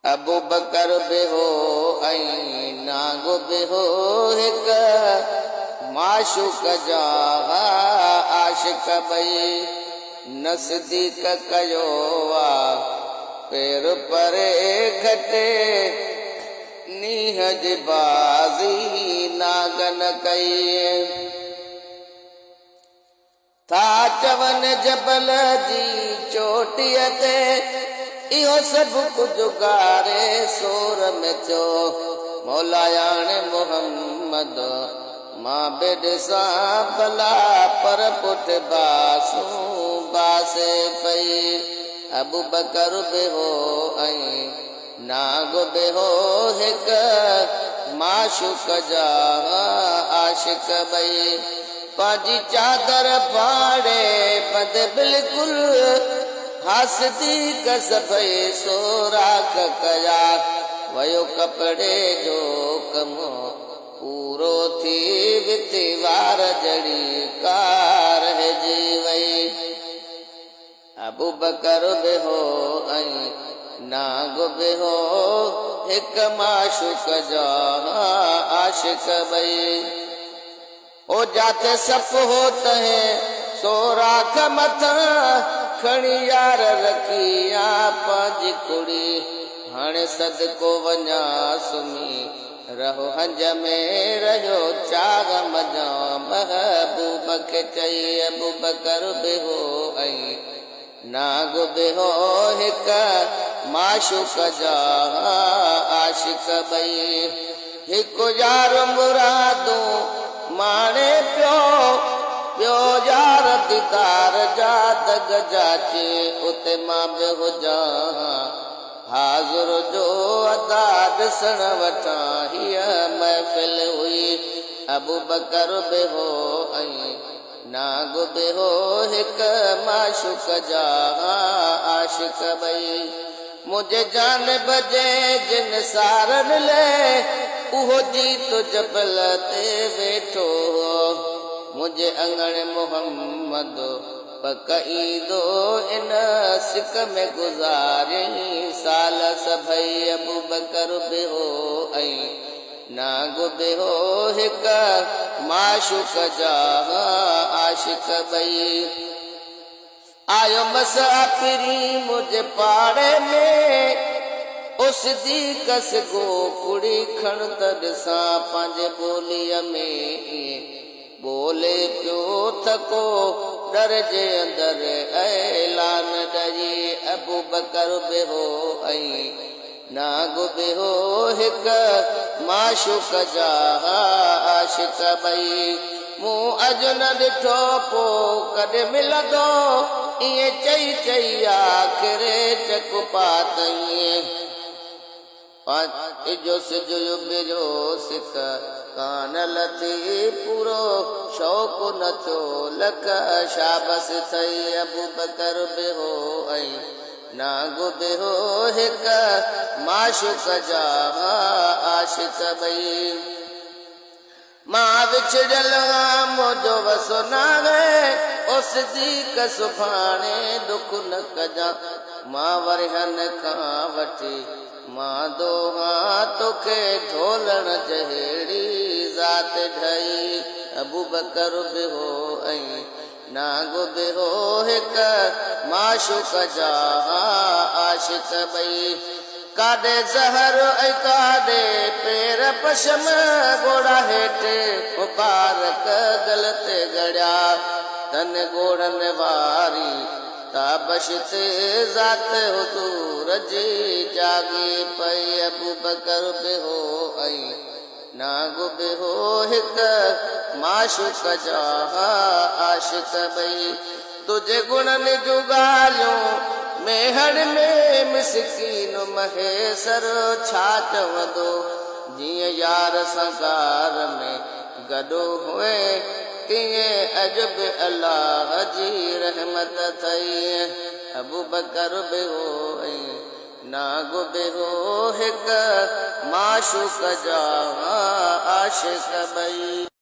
अबू बकर बेहो ऐं नागो बेहो हिक माशूक जा आशिक ॿई नज़दीक कयो वा पेर परे घटे नीह जी बाज़ी नागन कई था चवन जबल जी चोटीअ ते इहो सभु कुझु गारे सोर में थियो मौलायाण मोहम्मद मां बि ॾिसां भला पर पुठ बासूं बासे पई अबू बकर बि हो ऐं नाग बि हो हिक माशूक जा आशिक ॿई पंहिंजी चादर फाड़े बद बिल्कुलु हासदी कसभई सोराख कया वयो कपड़े जो कमो पूरो थी विती वार जड़ी कार जी वई अबू बकर बि हो ऐं नाग बि हो हिक माशूक जा आशिक ॿई ओ जाते सप हो तहे सोराख मथां खणी यार रखी आ पंहिंजी कुड़ी हाणे सदको वञा सुम्ही रहो हंज में रहियो चाग मजा महबूब खे चई अबू बकर बि हो ऐं नाग बि हो हिक माशूक जा आशिक ॿई हिकु यार मुरादूं माणे पियो ॿियो यार दीदार जा दग जाचे उते मां बि हुजां हाज़ुर जो अदा ॾिसण वठां हीअ महफ़िल हुई अबू बकर बि हो ऐं नाग बि हो हिक माशूक जा आशिक ॿई मुंहिंजे जानिब जे जिन सारन ले उहो जीत जबल ते वेठो मुझे अंगण मोहम्मद पकईदो इन सिक में गुज़ारी साल सभई अबू बकर बि हो ऐं नाग बि हो हिक माशूक जा आशिक ॿई आयो मसाफिरी मुझे पाड़े में उस दी कस गो कुड़ी खण त ॾिसां पंहिंजे ॿोलीअ में बोले पियो थको डर जे अंदर ऐलान ॾई अबू बकर बि हो ऐं नाग बि हो हिक माशूक जा आशिक ॿई मूं अॼु न ॾिठो पोइ कॾहिं मिलंदो ईअं चई चई आख़िरे चक पातईं जो सिजो बिरो सिक कान लथी पूरो शौक़ न थियो लख शाबस थई अबू बकर बि हो ऐं नाग बि हो हिक माशूक जा आशिक ॿई मां विछड़ियल मुंहिंजो वसो नागे उस दी सुभाणे दुख न कजां मां वरहन खां वठी मां दोहा तोखे ढोलण जहिड़ी ज़ात ढई अबू बकर बि हो ऐं नाग बि हो हिक माशूक जा आशिक ॿई काॾे ज़हर ऐं काॾे पेर पशम घोड़ा हेठि मुबारक गल ते गड़िया तन घोड़नि वारी ताबश ते ज़ात हुज़ूर जी जागी पई अबू बकर बि हो ऐं नाग बि हो हिक माशूक जा आशिक ॿई तुझे गुणनि जूं ॻाल्हियूं मेहड़ में मिसकीन महेसर छा चवंदो जीअं यार सां कार में गॾो हुए तीअं अॼु बि अलाह जी रहमत थई अबू बकर बि हो ऐं नाग बि हो हिक माशूक जा आशिक ॿई